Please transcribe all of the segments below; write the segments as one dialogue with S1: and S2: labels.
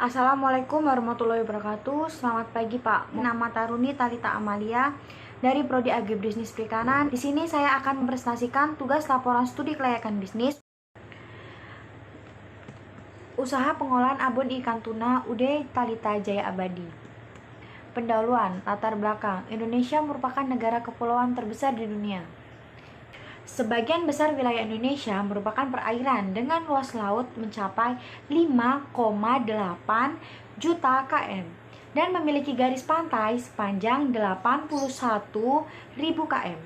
S1: Assalamualaikum warahmatullahi wabarakatuh. Selamat pagi Pak. Nama Taruni Talita Amalia dari Prodi Agribisnis Perikanan. Di sini saya akan mempresentasikan tugas laporan studi kelayakan bisnis usaha pengolahan abon ikan tuna UD Talita Jaya Abadi. Pendahuluan, latar belakang. Indonesia merupakan negara kepulauan terbesar di dunia. Sebagian besar wilayah Indonesia merupakan perairan dengan luas laut mencapai 5,8 juta km dan memiliki garis pantai sepanjang 81.000 km.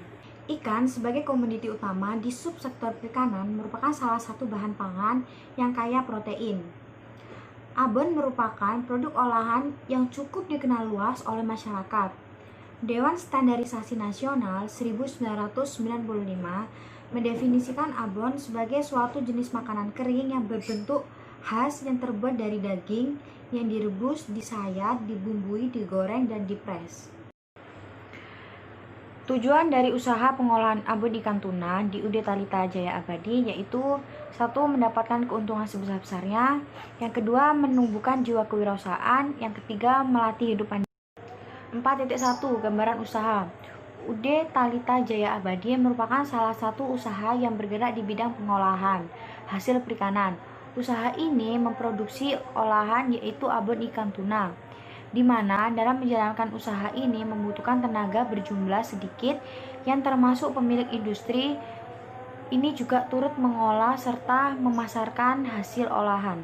S1: Ikan sebagai komoditi utama di subsektor perikanan merupakan salah satu bahan pangan yang kaya protein. Abon merupakan produk olahan yang cukup dikenal luas oleh masyarakat. Dewan Standarisasi Nasional 1995 mendefinisikan abon sebagai suatu jenis makanan kering yang berbentuk khas yang terbuat dari daging yang direbus, disayat, dibumbui, digoreng, dan dipres. Tujuan dari usaha pengolahan abon ikan tuna di UD Talita Jaya Abadi yaitu satu, mendapatkan keuntungan sebesar-besarnya, yang kedua, menumbuhkan jiwa kewirausahaan, yang ketiga, melatih hidup. 4.1 Gambaran usaha. UD Talita Jaya Abadi merupakan salah satu usaha yang bergerak di bidang pengolahan hasil perikanan. Usaha ini memproduksi olahan yaitu abon ikan tuna, di mana dalam menjalankan usaha ini membutuhkan tenaga berjumlah sedikit yang termasuk pemilik industri ini juga turut mengolah serta memasarkan hasil olahan.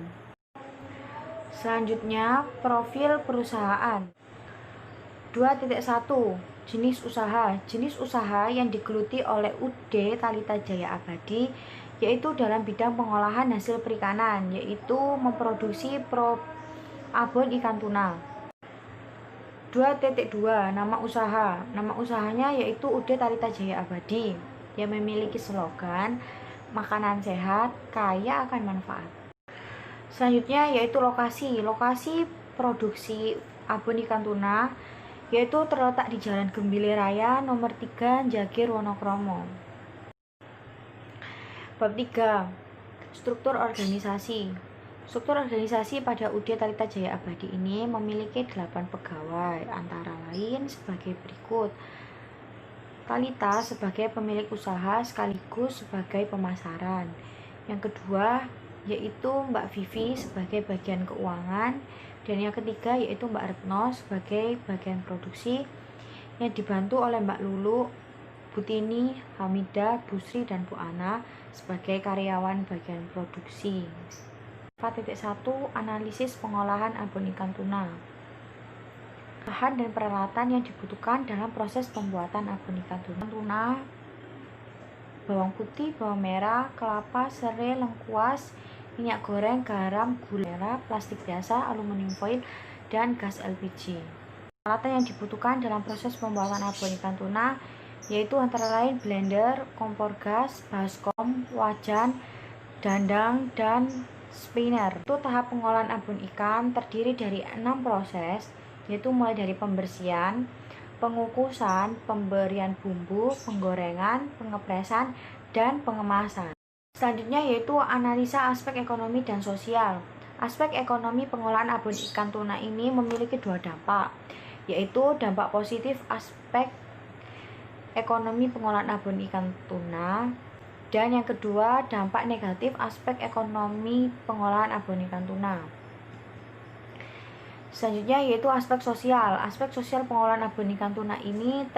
S1: Selanjutnya, profil perusahaan. 2.1 Jenis usaha. Jenis usaha yang digeluti oleh UD Talita Jaya Abadi yaitu dalam bidang pengolahan hasil perikanan, yaitu memproduksi abon ikan tuna. 2.2 Nama usaha. Nama usahanya yaitu UD Talita Jaya Abadi yang memiliki slogan makanan sehat, kaya akan manfaat. Selanjutnya yaitu lokasi. Lokasi produksi abon ikan tuna yaitu terletak di Jalan Gembile Raya nomor 3 Jagir Wonokromo. Bab 3 Struktur organisasi. Struktur organisasi pada UD Talita Jaya Abadi ini memiliki 8 pegawai, antara lain sebagai berikut. Talita sebagai pemilik usaha sekaligus sebagai pemasaran. Yang kedua yaitu Mbak Vivi sebagai bagian keuangan, dan yang ketiga yaitu Mbak Retno sebagai bagian produksi yang dibantu oleh Mbak Lulu, Butini, Hamida, Busri, dan Bu Ana sebagai karyawan bagian produksi. 4.1 Analisis pengolahan abon ikan tuna. Bahan dan peralatan yang dibutuhkan dalam proses pembuatan abon ikan tuna: bawang putih, bawang merah, kelapa, serai, lengkuas, minyak goreng, garam, gula merah, plastik biasa, aluminium foil, dan gas LPG. Peralatan yang dibutuhkan dalam proses pembuatan abon ikan tuna yaitu antara lain blender, kompor gas, baskom, wajan, dandang, dan spinner. Itu tahap pengolahan abon ikan terdiri dari 6 proses, yaitu mulai dari pembersihan, pengukusan, pemberian bumbu, penggorengan, pengepresan, dan pengemasan. Selanjutnya yaitu analisa aspek ekonomi dan sosial. Aspek ekonomi pengolahan abon ikan tuna ini memiliki 2 dampak, yaitu dampak positif aspek ekonomi pengolahan abon ikan tuna, dan yang kedua dampak negatif aspek ekonomi pengolahan abon ikan tuna. Selanjutnya yaitu aspek sosial. Aspek sosial pengolahan abon ikan tuna ini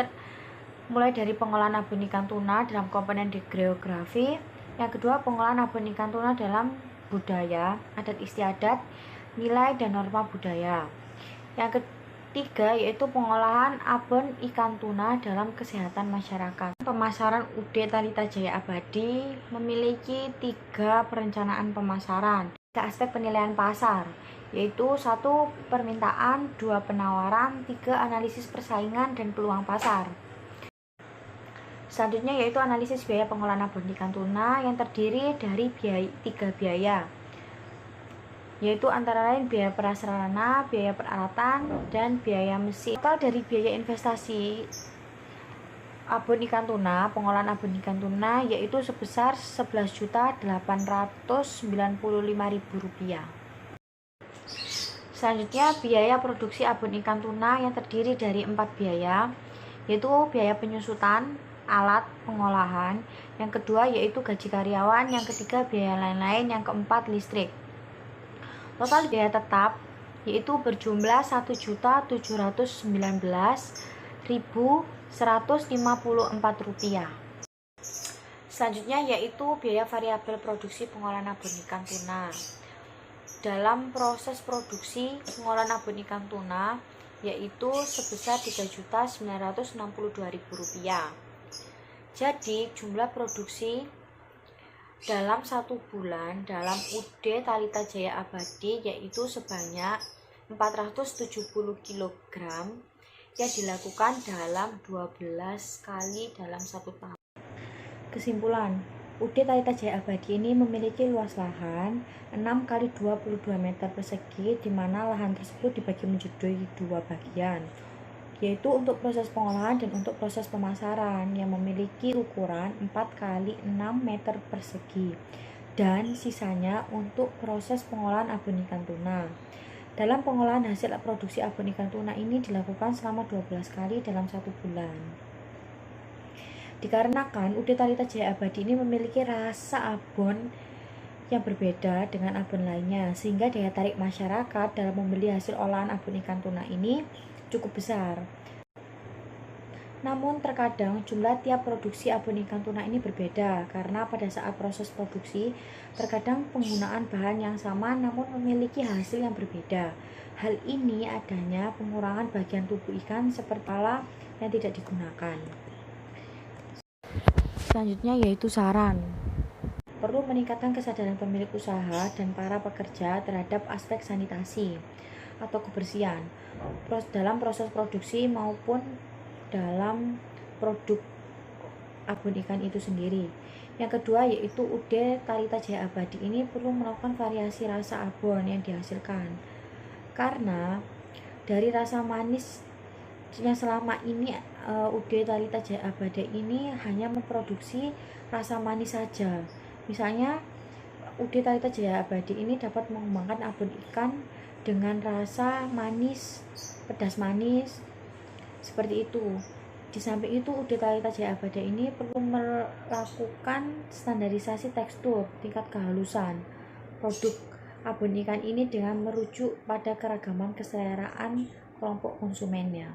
S1: mulai dari pengolahan abon ikan tuna dalam komponen geografi, yang kedua pengolahan abon ikan tuna dalam budaya, adat istiadat, nilai dan norma budaya. Yang ketiga yaitu pengolahan abon ikan tuna dalam kesehatan masyarakat. Pemasaran UD Talita Jaya Abadi memiliki 3 perencanaan pemasaran. Aspek penilaian pasar yaitu 1 permintaan, 2 penawaran, 3 analisis persaingan dan peluang pasar. Selanjutnya yaitu analisis biaya pengolahan abon ikan tuna yang terdiri dari 3 biaya, yaitu antara lain biaya prasarana, biaya peralatan, dan biaya mesin. Total dari biaya investasi abon ikan tuna, pengolahan abon ikan tuna yaitu sebesar Rp11.895.000. Selanjutnya, biaya produksi abon ikan tuna yang terdiri dari 4 biaya, yaitu biaya penyusutan, alat pengolahan, yang kedua yaitu gaji karyawan, yang ketiga biaya lain-lain, yang keempat listrik. Total biaya tetap yaitu berjumlah Rp1.719.154. Selanjutnya yaitu biaya variabel produksi pengolahan abon ikan tuna. Dalam proses produksi pengolahan abon ikan tuna yaitu sebesar Rp3.962.000. Jadi jumlah produksi dalam 1 bulan dalam UD Thalita Jaya Abadi yaitu sebanyak 470 kg yang dilakukan dalam 12 kali dalam 1 tahun. Kesimpulan, UD Thalita Jaya Abadi ini memiliki luas lahan 6 kali 22 meter persegi, di mana lahan tersebut dibagi menjadi 2 bagian, yaitu untuk proses pengolahan dan untuk proses pemasaran, yang memiliki ukuran 4 kali 6 meter persegi, dan sisanya untuk proses pengolahan abon ikan tuna. Dalam pengolahan hasil produksi abon ikan tuna ini dilakukan selama 12 kali dalam 1 bulan. Dikarenakan UD Thalita Jaya Abadi ini memiliki rasa abon yang berbeda dengan abon lainnya, sehingga daya tarik masyarakat dalam membeli hasil olahan abon ikan tuna ini cukup besar. Namun terkadang jumlah tiap produksi abon ikan tuna ini berbeda, karena pada saat proses produksi terkadang penggunaan bahan yang sama namun memiliki hasil yang berbeda. Hal ini adanya pengurangan bagian tubuh ikan seperti kepala yang tidak digunakan. Selanjutnya yaitu saran. Perlu meningkatkan kesadaran pemilik usaha dan para pekerja terhadap aspek sanitasi atau kebersihan dalam proses produksi maupun dalam produk abon ikan itu sendiri. Yang kedua yaitu UD Thalita Jaya Abadi ini perlu melakukan variasi rasa abon yang dihasilkan, karena dari rasa manis yang selama ini UD Thalita Jaya Abadi ini hanya memproduksi rasa manis saja. Misalnya UD Thalita Jaya Abadi ini dapat mengembangkan abon ikan dengan rasa manis, pedas manis, seperti itu. Di samping itu UD Thalita Jaya Abadi ini perlu melakukan standarisasi tekstur, tingkat kehalusan produk abon ikan ini dengan merujuk pada keragaman keseleraan kelompok konsumennya.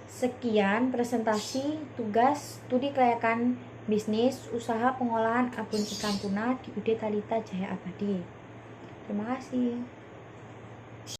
S1: Sekian presentasi tugas studi kelayakan bisnis usaha pengolahan abon ikan tuna di UD Thalita Jaya Abadi. Terima kasih.